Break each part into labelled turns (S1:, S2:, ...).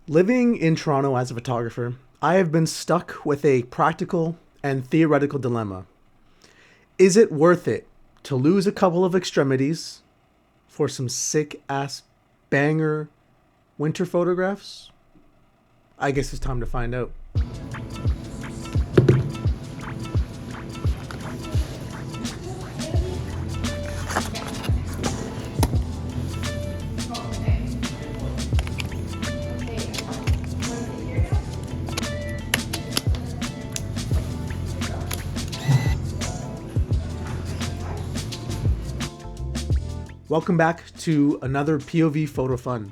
S1: Living in Toronto as a photographer, I have been stuck with a practical and theoretical dilemma. Is it worth it to lose a couple of extremities for some sick ass banger winter photographs? I guess it's time to find out. Welcome back to another POV Photo Fun.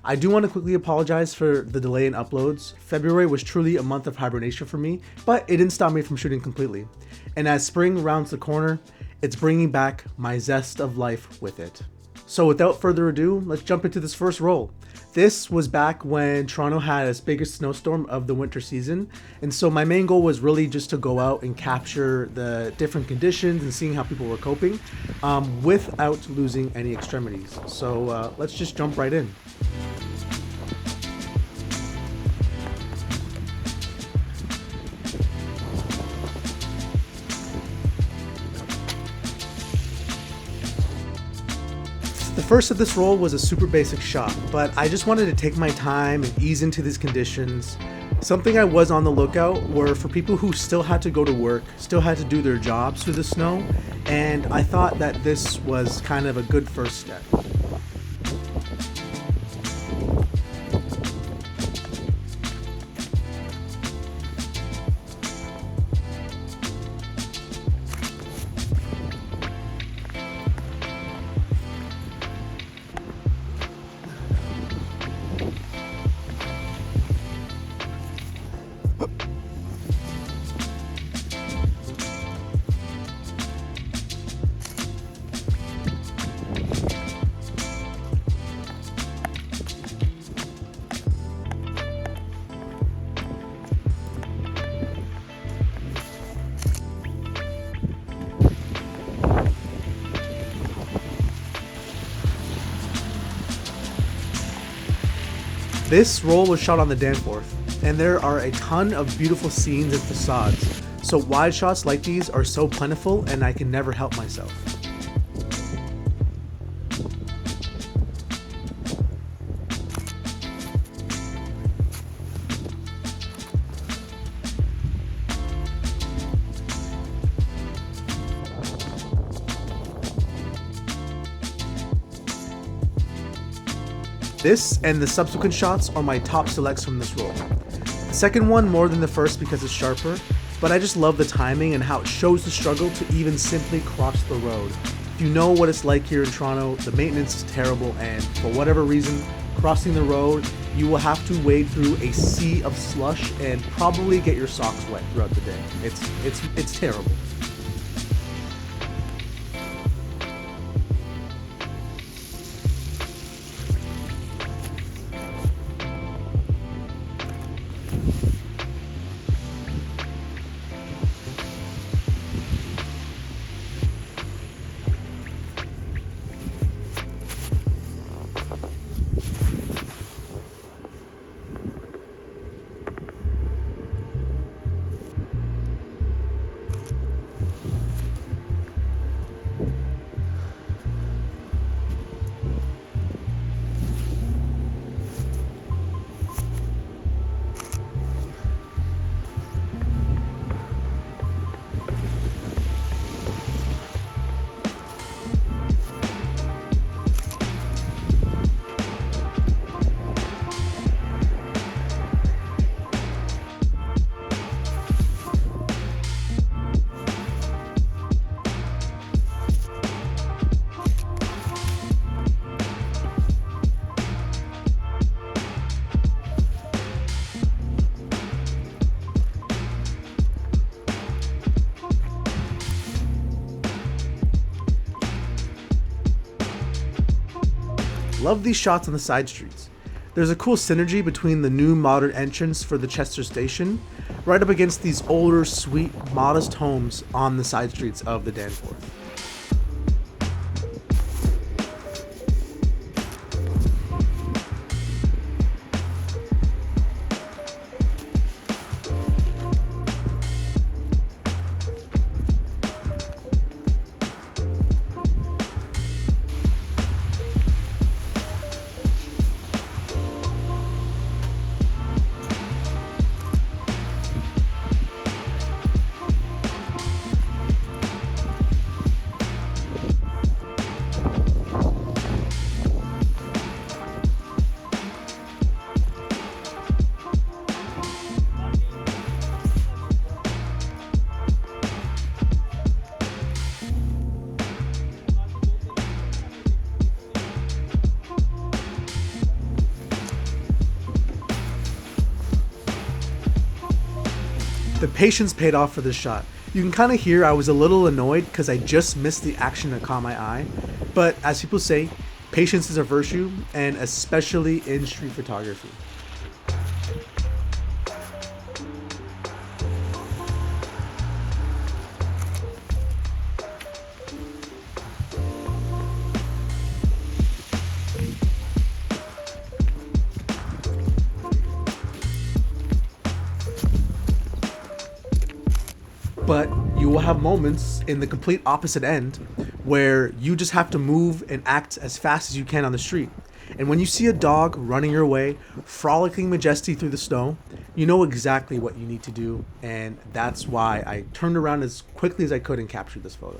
S1: I do want to quickly apologize for the delay in uploads. February was truly a month of hibernation for me, but it didn't stop me from shooting completely. And as spring rounds the corner, it's bringing back my zest of life with it. So without further ado, let's jump into this first roll. This was back when Toronto had its biggest snowstorm of the winter season, and so my main goal was really just to go out and capture the different conditions and seeing how people were coping without losing any extremities. So let's just jump right in. The first of this roll was a super basic shot, but I just wanted to take my time and ease into these conditions. Something I was on the lookout were for people who still had to go to work, still had to do their jobs through the snow, and I thought that this was kind of a good first step. This roll was shot on the Danforth, and there are a ton of beautiful scenes and facades, so wide shots like these are so plentiful and I can never help myself. This and the subsequent shots are my top selects from this roll. The second one more than the first because it's sharper, but I just love the timing and how it shows the struggle to even simply cross the road. If you know what it's like here in Toronto, the maintenance is terrible, and for whatever reason, crossing the road, you will have to wade through a sea of slush and probably get your socks wet throughout the day. It's terrible. Love these shots on the side streets. There's a cool synergy between the new modern entrance for the Chester station, right up against these older, sweet, modest homes on the side streets of the Danforth. The patience paid off for this shot. You can kind of hear I was a little annoyed because I just missed the action that caught my eye. But as people say, patience is a virtue, and especially in street photography. But you will have moments in the complete opposite end where you just have to move and act as fast as you can on the street. And when you see a dog running your way, frolicking majesty through the snow, you know exactly what you need to do. And that's why I turned around as quickly as I could and captured this photo.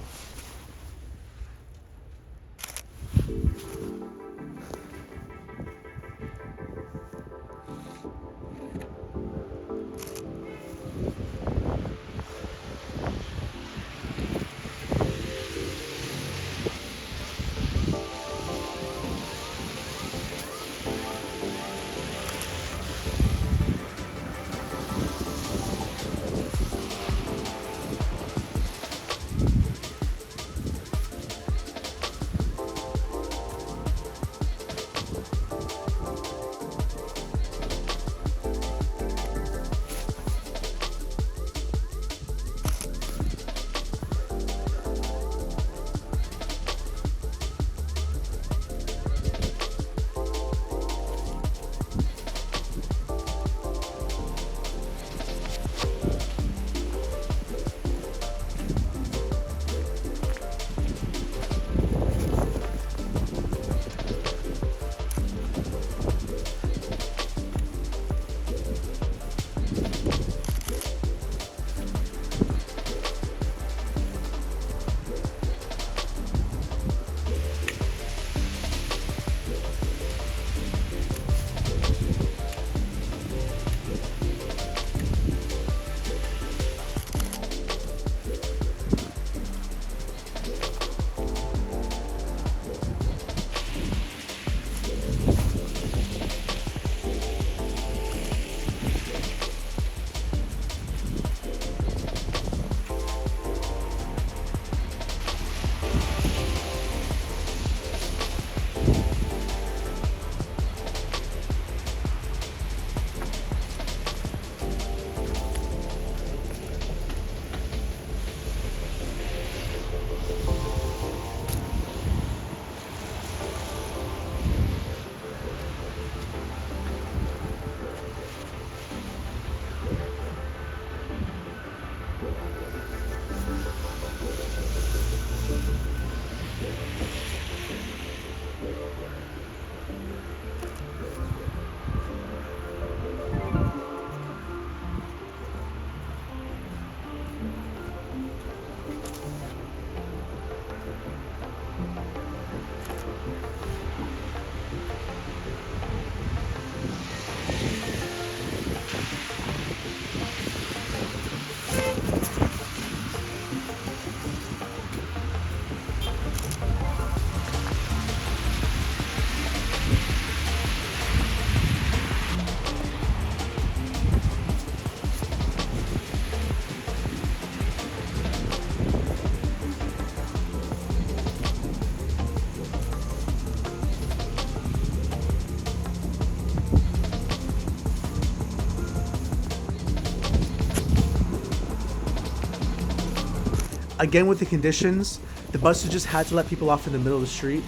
S1: Again, with the conditions, the buses just had to let people off in the middle of the street,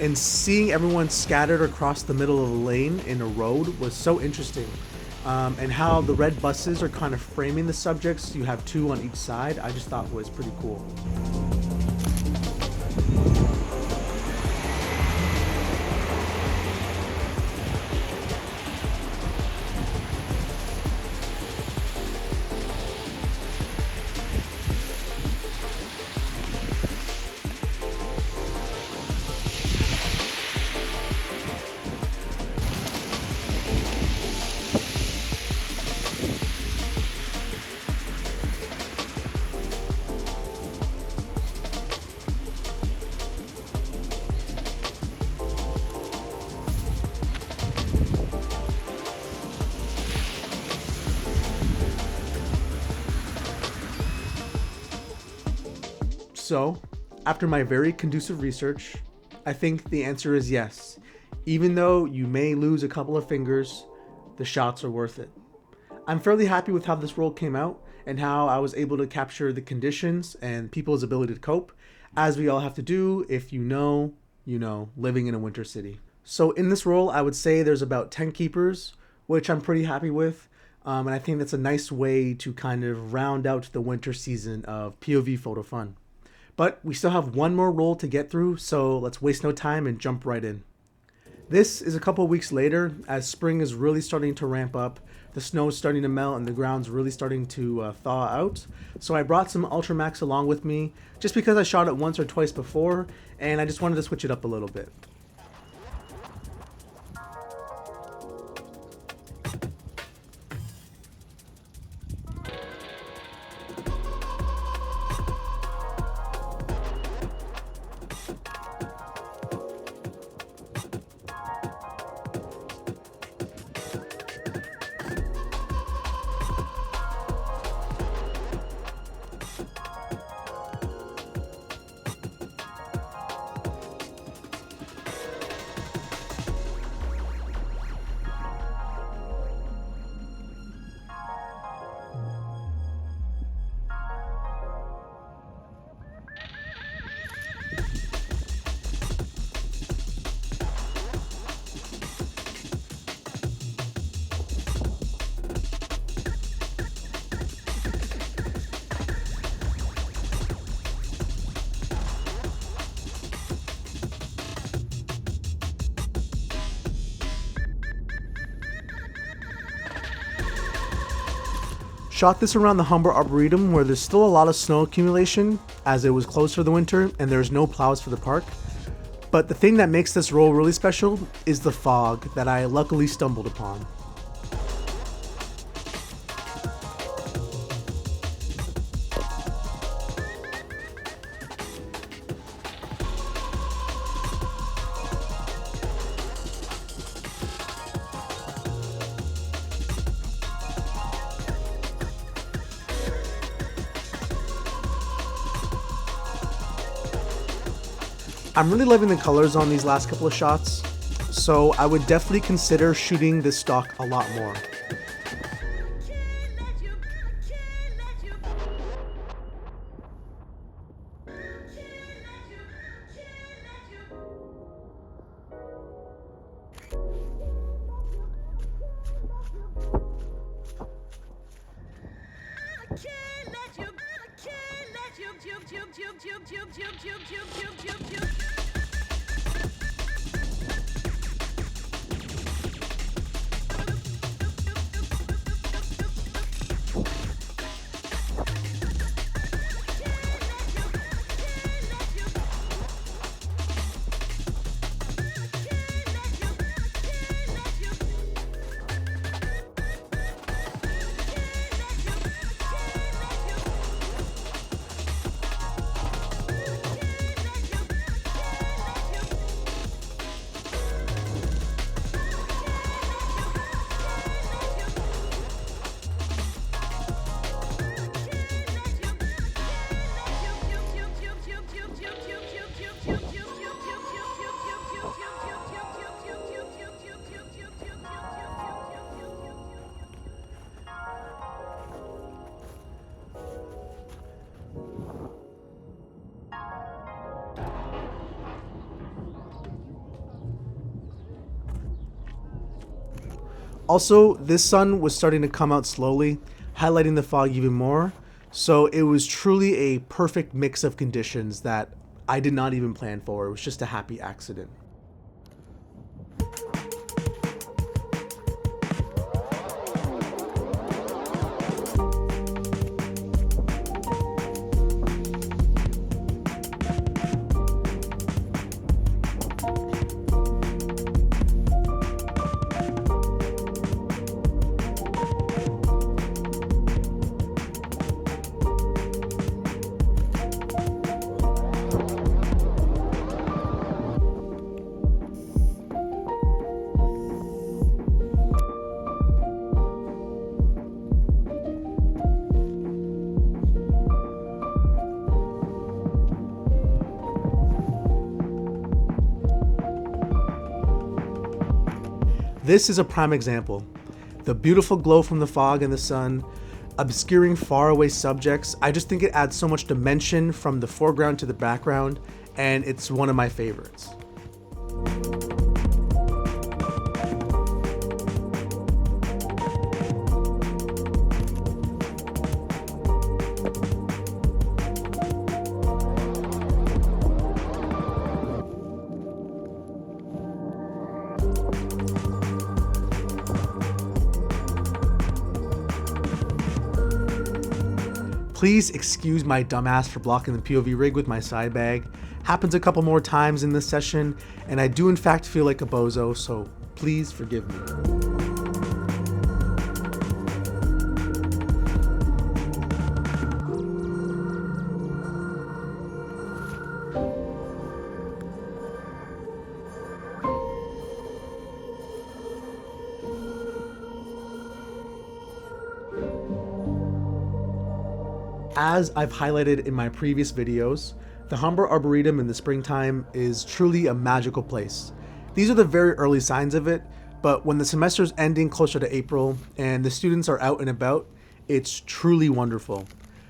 S1: and seeing everyone scattered across the middle of a lane in a road was so interesting. And how the red buses are kind of framing the subjects, you have two on each side, I just thought was pretty cool. So, after my very conducive research, I think the answer is yes. Even though you may lose a couple of fingers, the shots are worth it. I'm fairly happy with how this roll came out and how I was able to capture the conditions and people's ability to cope, as we all have to do if you know, living in a winter city. So in this roll, I would say there's about 10 keepers, which I'm pretty happy with. And I think that's a nice way to kind of round out the winter season of POV Photo Fun. But we still have one more roll to get through, so let's waste no time and jump right in. This is a couple weeks later, as spring is really starting to ramp up, the snow is starting to melt and the ground's really starting to thaw out. So I brought some Ultramax along with me, just because I shot it once or twice before, and I just wanted to switch it up a little bit. Shot this around the Humber Arboretum where there's still a lot of snow accumulation as it was closed for the winter and there's no plows for the park. But the thing that makes this roll really special is the fog that I luckily stumbled upon. I'm really loving the colors on these last couple of shots, so I would definitely consider shooting this stock a lot more. Also, this sun was starting to come out slowly, highlighting the fog even more, so it was truly a perfect mix of conditions that I did not even plan for. It was just a happy accident. This is a prime example. The beautiful glow from the fog and the sun, obscuring faraway subjects. I just think it adds so much dimension from the foreground to the background, and it's one of my favorites. Please excuse my dumbass for blocking the POV rig with my side bag. Happens a couple more times in this session, and I do in fact feel like a bozo, so please forgive me. As I've highlighted in my previous videos, the Humber Arboretum in the springtime is truly a magical place. These are the very early signs of it, but when the semester's ending closer to April and the students are out and about, it's truly wonderful.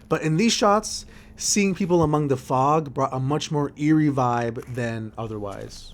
S1: But in these shots, seeing people among the fog brought a much more eerie vibe than otherwise.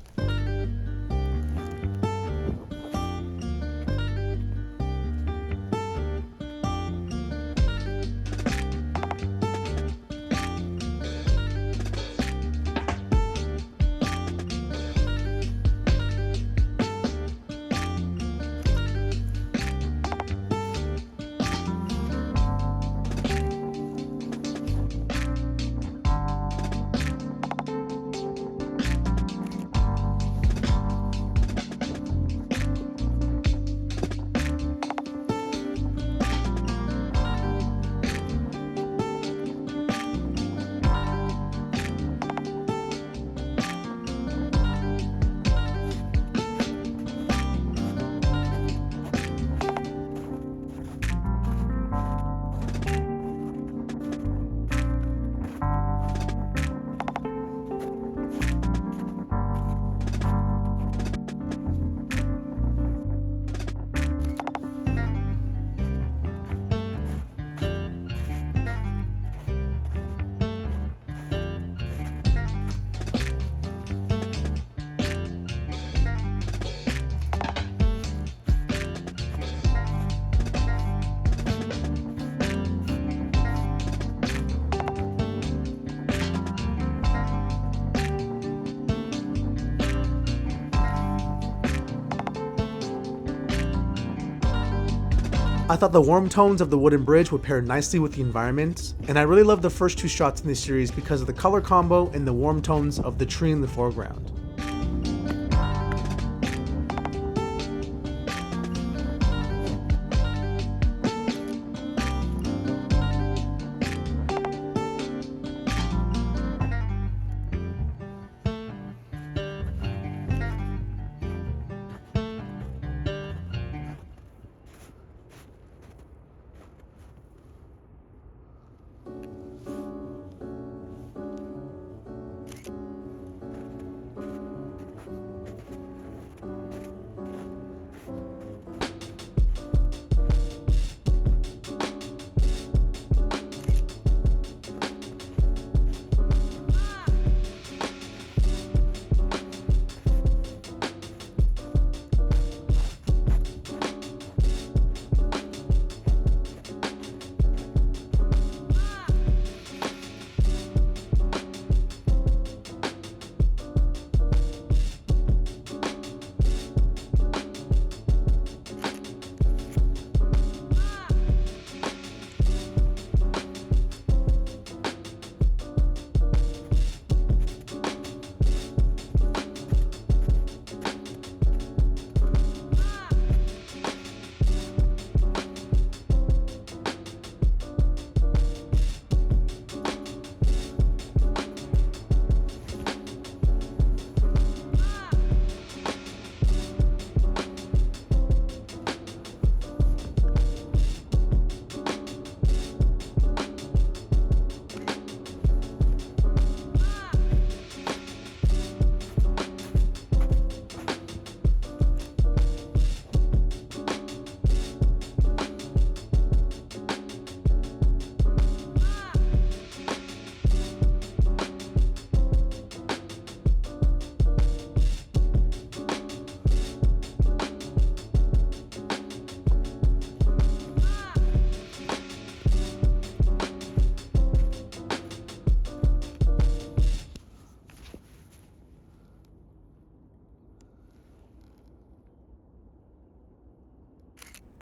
S1: I thought the warm tones of the wooden bridge would pair nicely with the environment, and I really love the first two shots in this series because of the color combo and the warm tones of the tree in the foreground.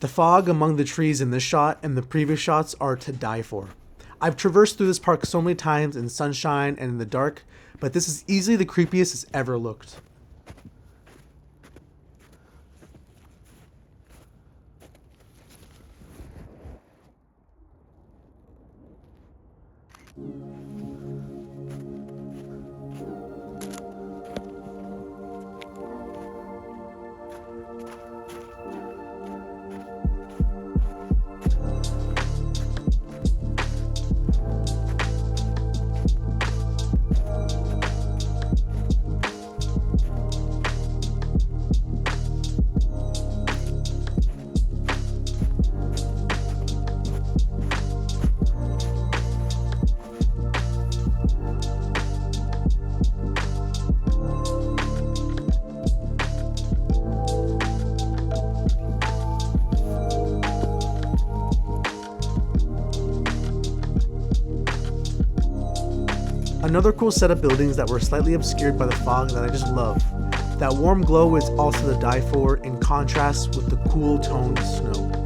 S1: The fog among the trees in this shot and the previous shots are to die for. I've traversed through this park so many times in sunshine and in the dark, but this is easily the creepiest it's ever looked. Another cool set of buildings that were slightly obscured by the fog that I just love. That warm glow is also to die for in contrast with the cool toned snow.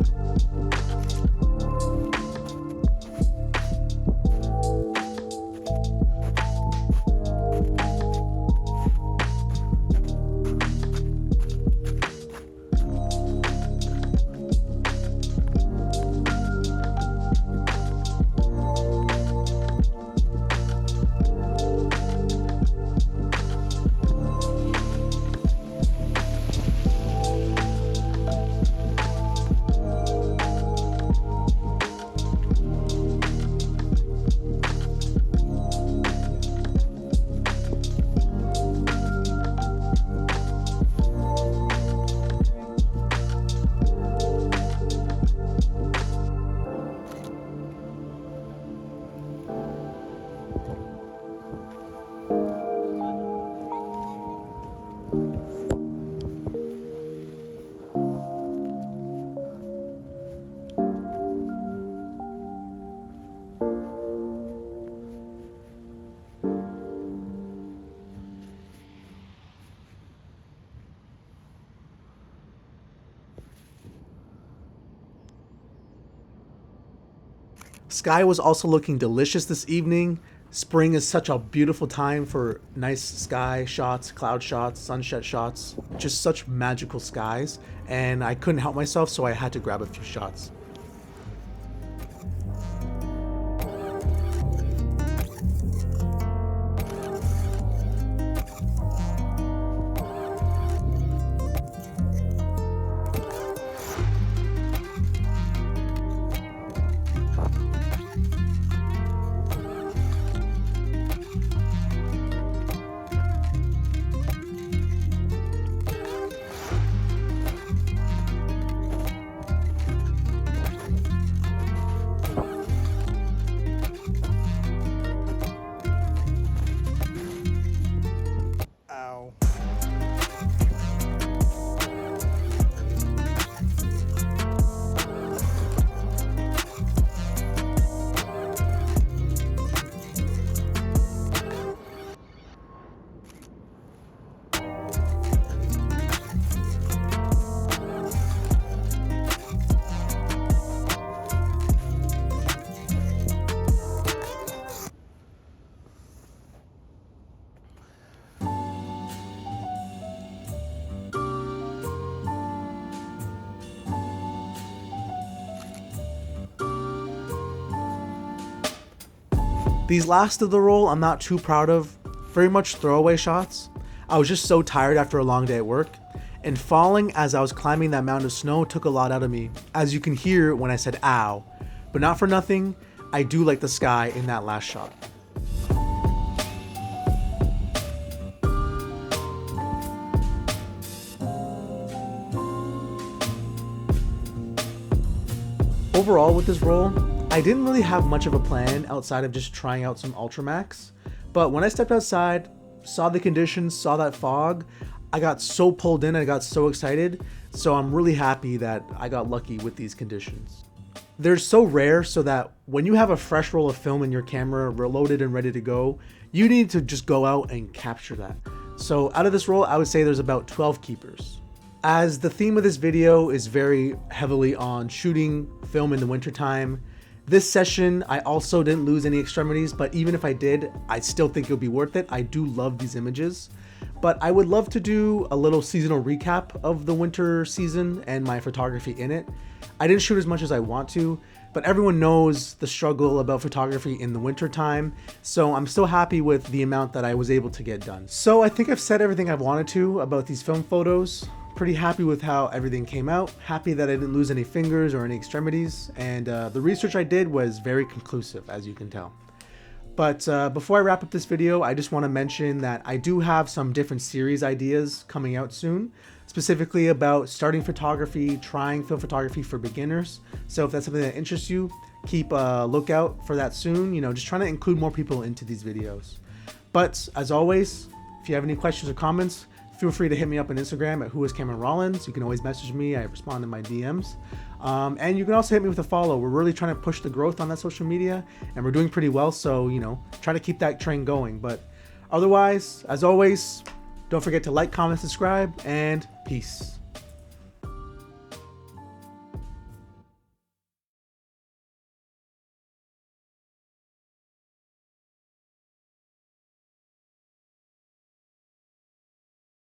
S1: Sky was also looking delicious this evening. Spring is such a beautiful time for nice sky shots, cloud shots, sunset shots, just such magical skies, and I couldn't help myself, so I had to grab a few shots. These last of the roll I'm not too proud of, very much throwaway shots. I was just so tired after a long day at work, and falling as I was climbing that mountain of snow took a lot out of me, as you can hear when I said ow. But not for nothing, I do like the sky in that last shot. Overall with this roll, I didn't really have much of a plan outside of just trying out some Ultramax, but when I stepped outside, saw the conditions, saw that fog, I got so pulled in, I got so excited, so I'm really happy that I got lucky with these conditions. They're so rare so that when you have a fresh roll of film in your camera reloaded and ready to go, you need to just go out and capture that. So out of this roll, I would say there's about 12 keepers. As the theme of this video is very heavily on shooting film in the wintertime, this session I also didn't lose any extremities, but even if I did, I still think it would be worth it. I do love these images, but I would love to do a little seasonal recap of the winter season and my photography in it. I didn't shoot as much as I want to, but everyone knows the struggle about photography in the winter time, so I'm still happy with the amount that I was able to get done. So I think I've said everything I've wanted to about these film photos. Pretty happy with how everything came out, happy that I didn't lose any fingers or any extremities, and the research I did was very conclusive, as you can tell. But before I wrap up this video, I just want to mention that I do have some different series ideas coming out soon, specifically about starting photography, trying film photography for beginners. So if that's something that interests you, keep a lookout for that soon. You know, just trying to include more people into these videos. But as always, if you have any questions or comments, feel free to hit me up on Instagram at whoiscameronrollins. You can always message me. I respond in my DMs. And you can also hit me with a follow. We're really trying to push the growth on that social media, and we're doing pretty well. So, you know, try to keep that train going. But otherwise, as always, don't forget to like, comment, subscribe, and peace.